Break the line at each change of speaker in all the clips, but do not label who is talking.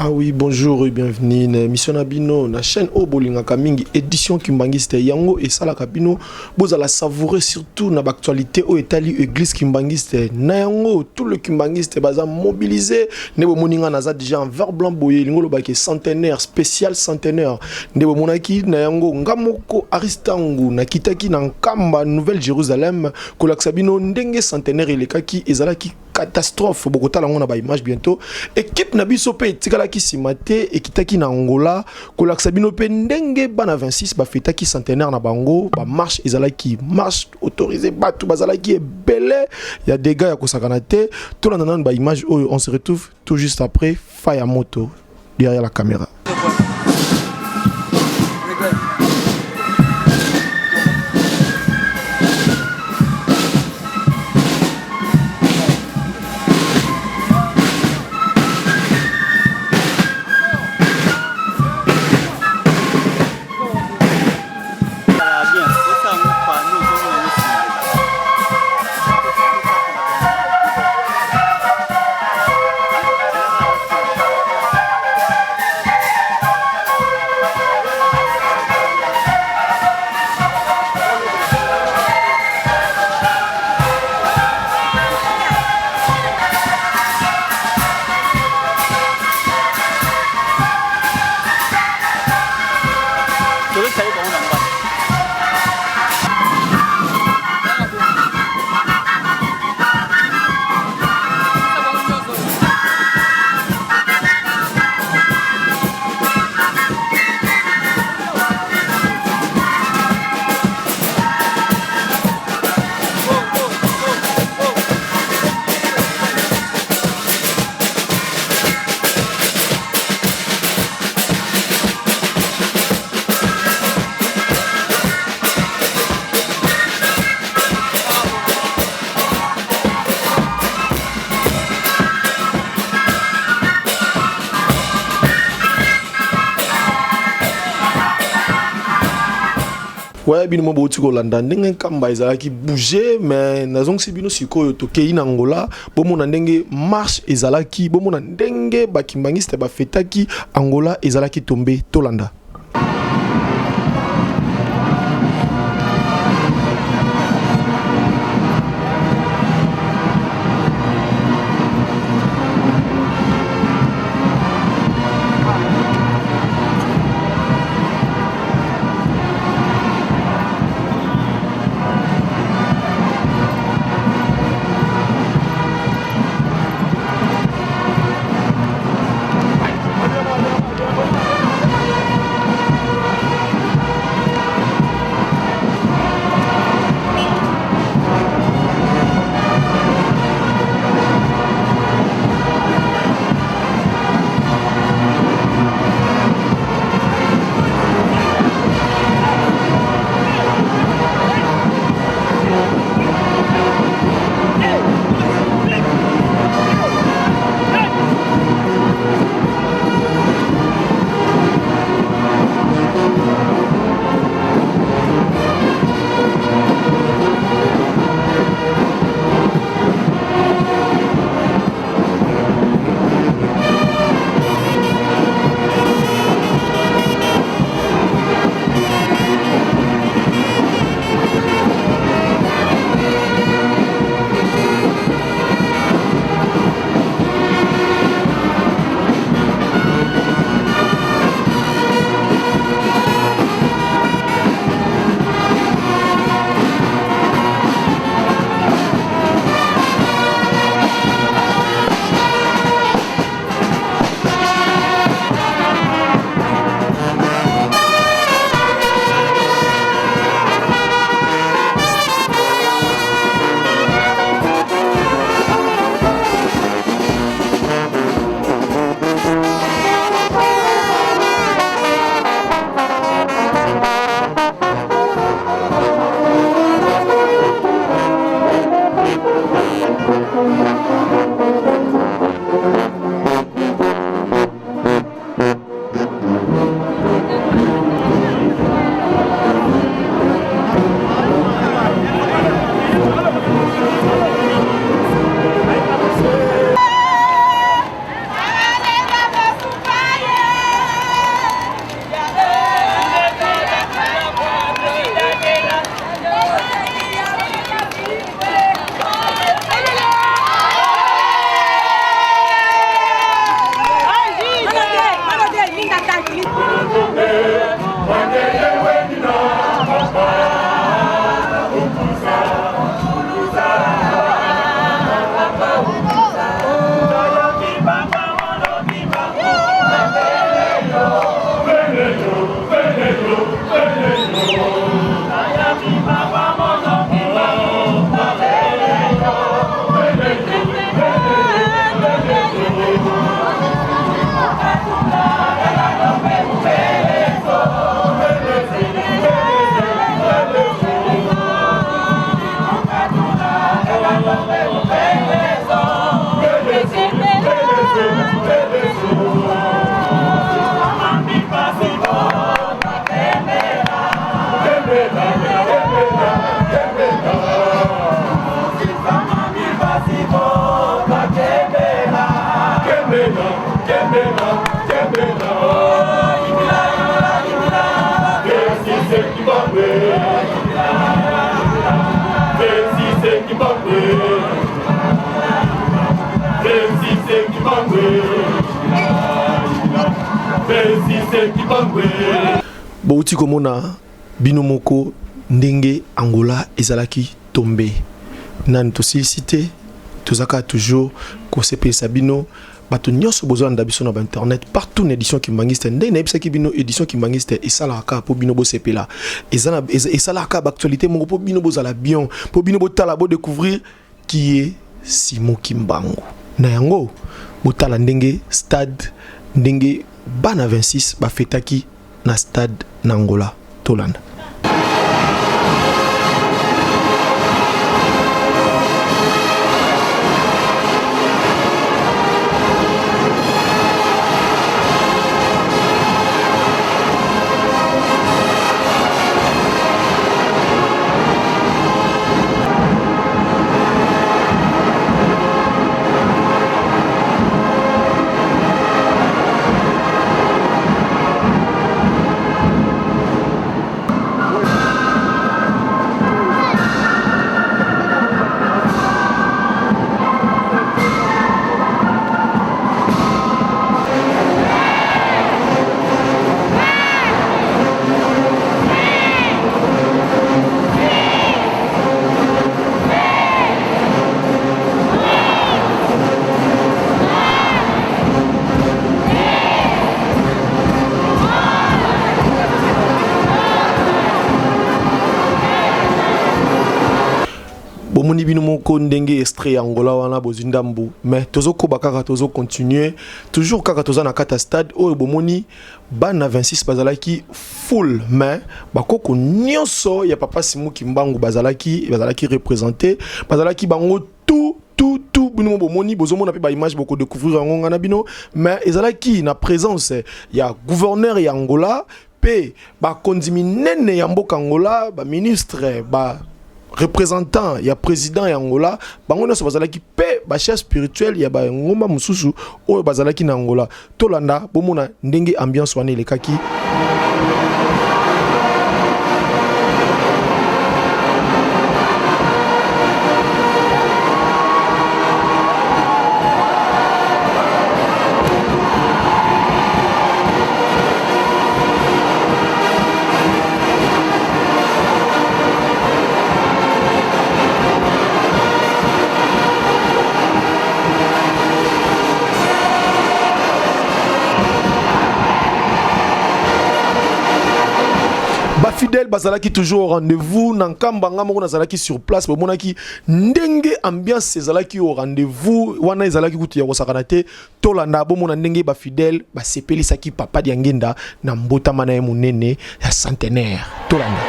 Ah oui, bonjour et bienvenue na mission Nabino, na chaîne Obolinga Kamingi, édition Kimbangiste Yango et Sala Kabino. Vous allez savourer surtout na actualité au Italie église Kimbangiste. Na Yango, tout le Kimbangiste baza mobilisé. Nebo moninga naza déjà en vert blanc boyé, lingolo baki centenaire, spécial centenaire. Nebo monaki na Yango, ngamoko Aristangu, na kitaki na Nkamba, Nouvelle Jérusalem, Kolaksabino, ndenge centenaire elekaki, ezalaki catastrophe Bogota la ngona ba image bientôt équipe na biso pe tikala ki simate ekitaki na Angola kolaksa bino pe ndenge bana 26 ba fetaki centenaire na bango ba marche ezalaki marche autorisée batu bazalaki ebele ya dégâts ya kosakana te to na ba image on se retrouve tout juste après Faya Moto derrière la caméra. Ouais, bino mo tiko landa ndenge kamba ezalaki bouger mais nazong si bino sikoyo tokei na Angola bomona ndenge marche ezalaki bomona ndenge bakimbangiste ba fetaki Angola ezalaki tombe tolanda. bauti komona bino moko ndenge Angola ezalaki tombé nan to cité tozaka toujours ko sepelisa bino bato nyonso besoin d'abiso na internet partout une édition qui mangiste ndenge na ebisa ki bino édition qui mangiste esalaka po bino bo sepela esalaka actualité moko po bino bozala bien po bino botala bo découvrir qui est Simon Kimbangu na yango botala ndenge stade ndenge bana 26 ba fetaki na stade na Angola tolanda. Bomoni bino moko ndenge extrait Angola wana bozindambu mais tozo ko bakaka tozo continuer toujours kaka toza na kata stade o bomoni bana 26 bazalaki full mais bakoko nyonso ya papa Simon Kimbangu bazalaki représenté bazalaki bango tout bino bomoni bozomona pe ba image boko découvrir ngona na bino mais ezalaki na présence ya gouverneur ya Angola pe ba kondimi nene ya mboka Angola ba ministre ba représentant ya président ya Angola bango nyonso bazalaki pe ba chef spirituel ya ba ngomba mususu oyo bazalaki na Angola tolanda bomona ndenge ambiance wana elekaki. Fidèle bazalaki toujours au rendez-vous nankamba ngamo nazalaki sur place bomonaki ndenge ambiance ezalaki au rendez-vous wana ezalaki kutu ya kosakana te tolanda bomona ndenge ba fidèle ba sepelisaki papa diangenda na mbotama na ye munene ya centenaire tolanda.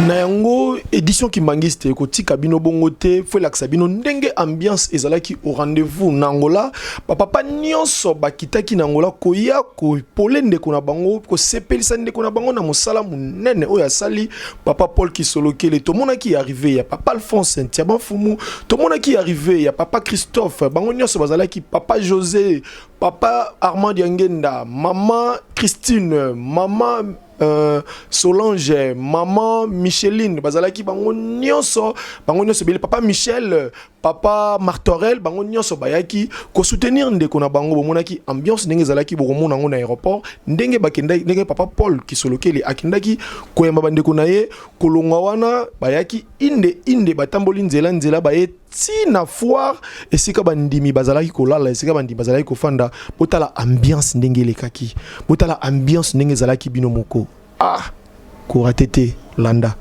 Na yango édition qui mangiste koti kabino bongote faut la sabino ndenge ambiance ezalaki au rendez-vous na Angola papa nyonso bakitaki na Angola koya ko polende kona bango ko sepelisa ndeko na bango na mosala munene oya sali papa Paul Kisolokele to mona ki arrivé ya papa Alphonse Ntiaba Fumu to mona ki arrivé ya papa Christophe bango nyonso bazalaki papa José papa Armand Diangenda maman Christine maman Solange, maman Micheline, bazalaki bango nyonso bele papa Michel, papa Martorel, bango nyonso bayaki ko soutenir ndeko na bango bomonaki ambiance ndenge zalaki bokomona ngo na aéroport ndenge bakenda ndenge papa Paul Kisolokele akindaki koyamba bandeko na ye kolonga wana bayaki inde batamboli nzela baye na foire esika bandimi bazalaki kolala esika bandimi bazalaki kofanda botala ambiance ndenge lekaki botala ambiance ndenge zalaki bino moko koratete landa.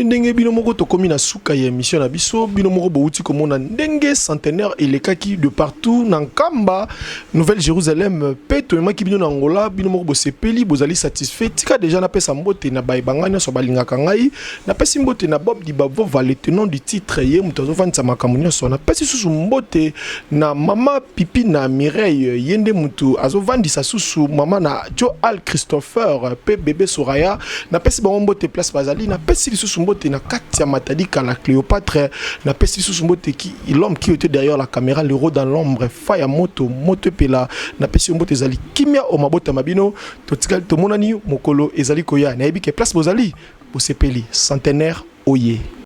ndenge bino moko tokomi na suka ya émission na biso bino moko bouti komona ndenge centenaire elekaki de partout na Nkamba Nouvelle Jérusalem peto emaki bino na Angola bino moko bosepeli bozali satisfait tika déjà na pesa mbote na baibangana so balingaka ngai na pesi mbote na Bob Dibavo va le tenant du titre ye mutazo vanisa makamunyo so na pesi susu mbote na mama Pipi na Mireille yende mutu azo vandisa susu mama na Jo Al Christopher pe bébé Soraya na pesi ba mbote place bazali na pesi susu mbote na Katia Matadika la Cléopâtre na pesi susu mbote qui l'homme qui était derrière la caméra l'héros dans l'ombre Faya moto pela na pesi mbote ezali kimia o mabota mabino totikal to monani mokolo ezali koya na yebi ke place bozali bosepeli centenaire oye